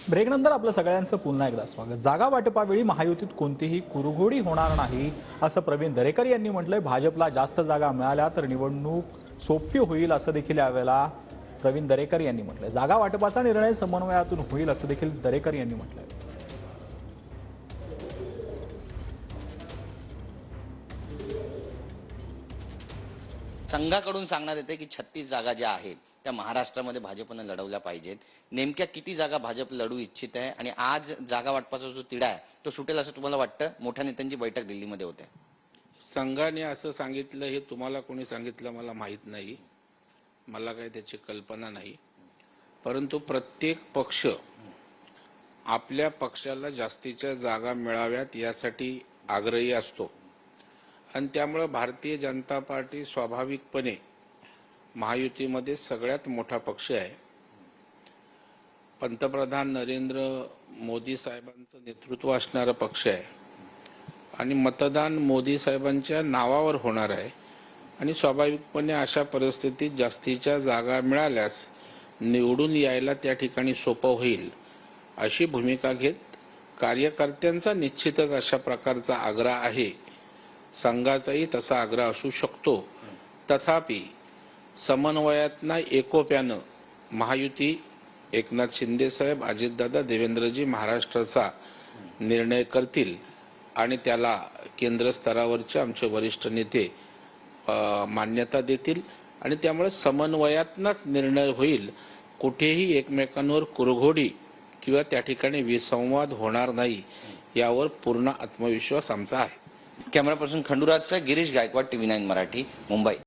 ब्रेकनंतर आपलं सगळ्यांचं पुन्हा एकदा स्वागत। जागा वाटपावेळी महायुतीत कोणतीही कुरघोडी होणार नाही असं प्रवीण दरेकर यांनी म्हटलंय। भाजपला जास्त जागा मिळाल्या तर निवडणूक सोपी होईल असं देखील यावेळेला प्रवीण दरेकर यांनी म्हटलंय। जागा वाटपाचा निर्णय समन्वयातून होईल असं देखील दरेकर यांनी म्हटलंय। संघाकडून सांगण्यात येते की 36 जागा ज्या आहेत त्या महाराष्ट्रामध्ये भाजपने लढवल्या पाहिजेत। नेमक्या किती जागा भाजप लढू इच्छित आहे आणि आज जागा वाटपाचा जो तिढा आहे तो सुटेल असं तुम्हाला वाटतं? मोठ्या नेत्यांची बैठक दिल्लीमध्ये होते। संघाने असं सांगितलं हे तुम्हाला कोणी सांगितलं मला माहित नाही, मला काही त्याची कल्पना नाही। परंतु प्रत्येक पक्ष आपल्या पक्षाला जास्तीच्या जागा मिळाव्यात यासाठी आग्रही असतो आणि त्यामुळे भारतीय जनता पार्टी स्वाभाविकपणे महायुतीमध्ये सगळ्यात मोठा पक्ष आहे। पंतप्रधान नरेंद्र मोदी साहेबांचं नेतृत्व असणारा पक्ष आहे आणि मतदान मोदी साहेबांच्या नावावर होणार आहे आणि स्वाभाविकपणे अशा परिस्थितीत जास्तीच्या जागा मिळाल्यास निवडून यायला त्या ठिकाणी सोपं होईल अशी भूमिका घेत कार्यकर्त्यांचा निश्चितच अशा प्रकारचा आग्रह आहे। संघाचाही तसा आग्रह असू शकतो, तथापि समन्वयातना एकोप्यानं महायुती एकनाथ शिंदे साहेब, अजितदादा, देवेंद्रजी महाराष्ट्राचा निर्णय करतील आणि त्याला केंद्र स्तरावरचे आमचे वरिष्ठ नेते मान्यता देतील आणि त्यामुळे समन्वयातनाच निर्णय होईल। कुठेही एकमेकांवर कुरघोडी किंवा त्या ठिकाणी विसंवाद होणार नाही यावर पूर्ण आत्मविश्वास आमचा आहे। कॅमेरा पर्सन खंडूराजचा गिरीश गायकवाड, TV9 मराठी, मुंबई।